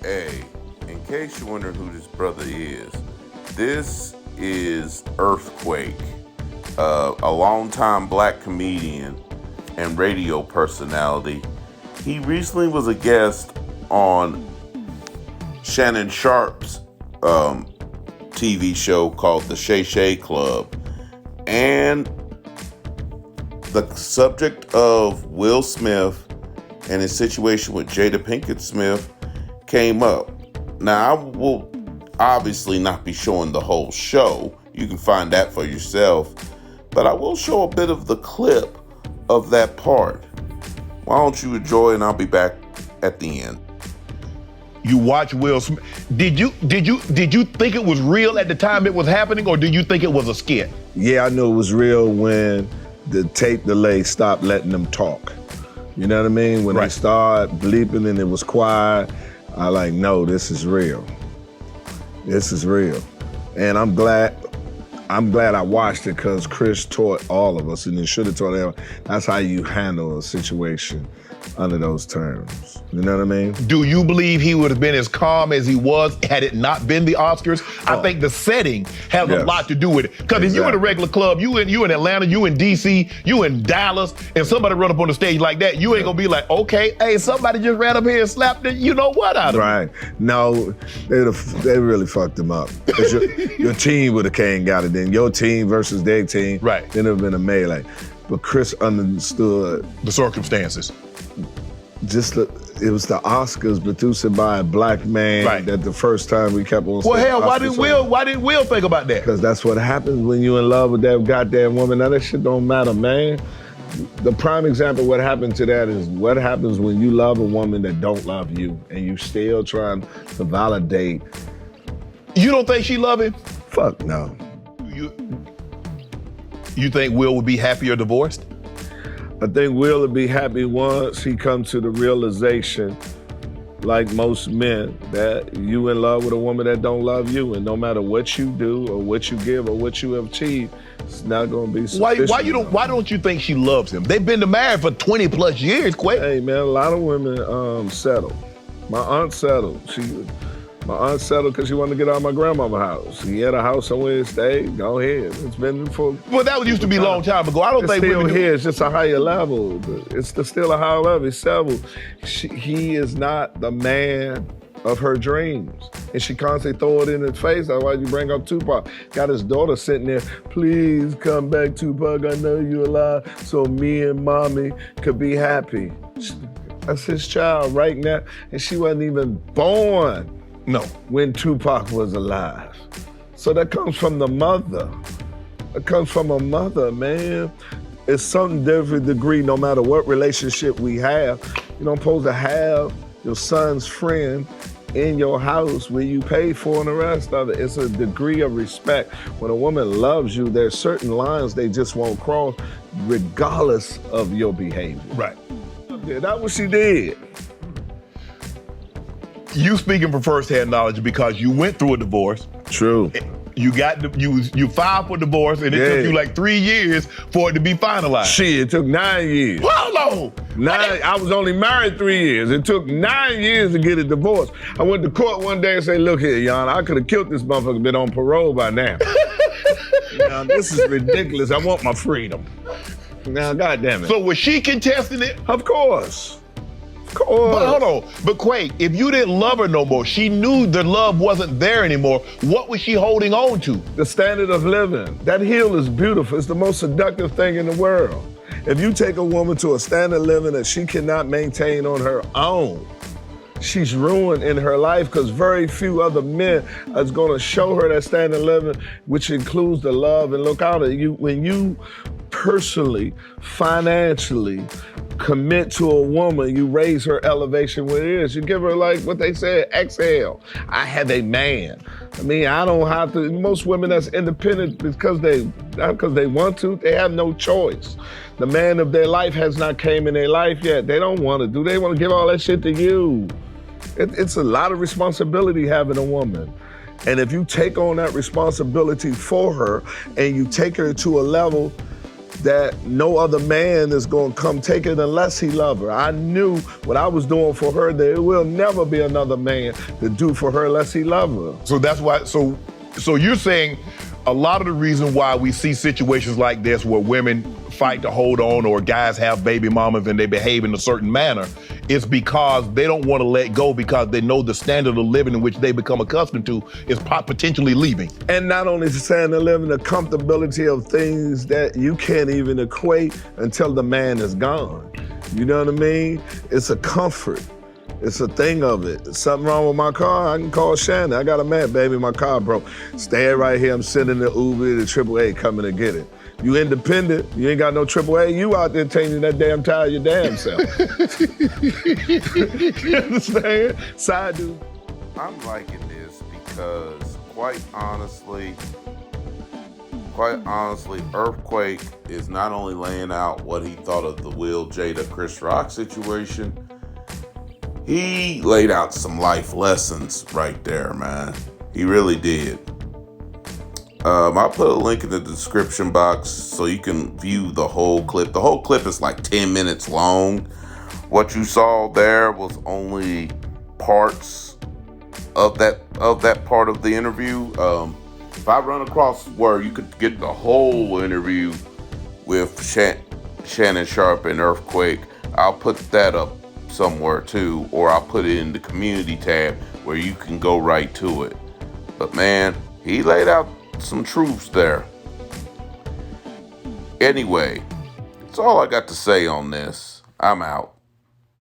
Hey, in case you're wondering who this brother is, this is Earthquake, a longtime black comedian and radio personality. He recently was a guest on Shannon Sharpe's TV show called The Shay Club. And the subject of Will Smith and his situation with Jada Pinkett Smith came up. Now, I will obviously not be showing the whole show. You can find that for yourself. But I will show a bit of the clip of that part. Why don't you enjoy, and I'll be back at the end. You watch Will Smith. Did you think it was real at the time it was happening, or did you think it was a skit? Yeah, I knew it was real when the tape delay stopped letting them talk. You know what I mean? When they started bleeping and it was quiet, I like, no, this is real. This is real. And I'm glad I watched it, because Chris taught all of us, and he should have taught everyone. That's how you handle a situation under those terms. You know what I mean? Do you believe he would have been as calm as he was had it not been the Oscars? I think the setting has a lot to do with it. Because if you in a regular club, you in Atlanta, you in DC, you in Dallas, and somebody run up on the stage like that, you ain't gonna be like, okay, hey, somebody just ran up here and slapped the you know what out of him. Right. No, they really fucked him up. Your team would have came and got it then. Your team versus their team. Right. Then it would have been a melee. But Chris understood the circumstances. It was the Oscars produced by a black man that the first time we kept on saying. Well, hell, why didn't Will think about that? Because that's what happens when you in love with that goddamn woman. Now that shit don't matter, man. The prime example of what happened to that is what happens when you love a woman that don't love you and you still trying to validate. You don't think she love him? Fuck no. You think Will would be happier divorced? I think Will would be happy once he comes to the realization, like most men, that you in love with a woman that don't love you, and no matter what you do or what you give or what you have achieved, it's not gonna be sufficient. Why don't you think she loves him? They've been married for 20 plus years, Quake. Hey man, a lot of women settle. My aunt settled. My aunt settled because she wanted to get out of my grandmama's house. He had a house somewhere to stay. Go ahead. It's been for. Well, that used to be a long time ago. I don't think still here. It's just a higher level. It's still a higher level. It's settled. He is not the man of her dreams, and she constantly throw it in his face. That's why you bring up Tupac. Got his daughter sitting there. Please come back, Tupac. I know you're alive, so me and mommy could be happy. That's his child right now, and she wasn't even born. No. When Tupac was alive. So that comes from the mother. It comes from a mother, man. It's some different degree, no matter what relationship we have. You don't supposed to have your son's friend in your house where you pay for and the rest of it. It's a degree of respect. When a woman loves you, there's certain lines they just won't cross regardless of your behavior. Right. Yeah, that's what she did. You speaking from firsthand knowledge because you went through a divorce. True. You filed for divorce, and it took you like 3 years for it to be finalized. Shit, it took 9 years. Hold on. I was only married 3 years. It took 9 years to get a divorce. I went to court one day and said, look here, Jan, I could have killed this motherfucker, been on parole by now. Now, this is ridiculous. I want my freedom. Now, goddamn it. So was she contesting it? Of course. But hold on. But Quake, if you didn't love her no more, she knew the love wasn't there anymore. What was she holding on to? The standard of living. That hill is beautiful. It's the most seductive thing in the world. If you take a woman to a standard of living that she cannot maintain on her own, she's ruined in her life, because very few other men is going to show her that standard of living, which includes the love and look out at you. When you personally, financially commit to a woman, you raise her elevation where it is. You give her, like what they said, exhale. I have a man. I mean, I don't have to. Most women that's independent because not because they want to, they have no choice. The man of their life has not came in their life yet. They don't want to do. They want to give all that shit to you. It's a lot of responsibility having a woman. And if you take on that responsibility for her and you take her to a level that no other man is going to come take it unless he love her. I knew what I was doing for her, that it will never be another man to do for her unless he love her. So that's why, so you're saying a lot of the reason why we see situations like this where women fight to hold on or guys have baby mamas and they behave in a certain manner is because they don't want to let go because they know the standard of living in which they become accustomed to is potentially leaving. And not only the standard of living, the comfortability of things that you can't even equate until the man is gone. You know what I mean? It's a comfort. It's a thing of it. Something wrong with my car, I can call Shannon. I got a man, baby, my car broke. Stay right here, I'm sending the Uber, the AAA coming to get it. You independent, you ain't got no AAA, you out there changing that damn tire your damn self. You understand? Side dude. I'm liking this because quite honestly, Earthquake is not only laying out what he thought of the Will, Jada, Chris Rock situation, he laid out some life lessons right there, man. He really did. I'll put a link in the description box so you can view the whole clip. The whole clip is like 10 minutes long. What you saw there was only parts of that part of the interview. If I run across where you could get the whole interview with Shannon, Sharpe, and Earthquake, I'll put that up somewhere too, or I'll put it in the community tab where you can go right to it. But man, he laid out some truths there. Anyway, that's all I got to say on this. I'm out.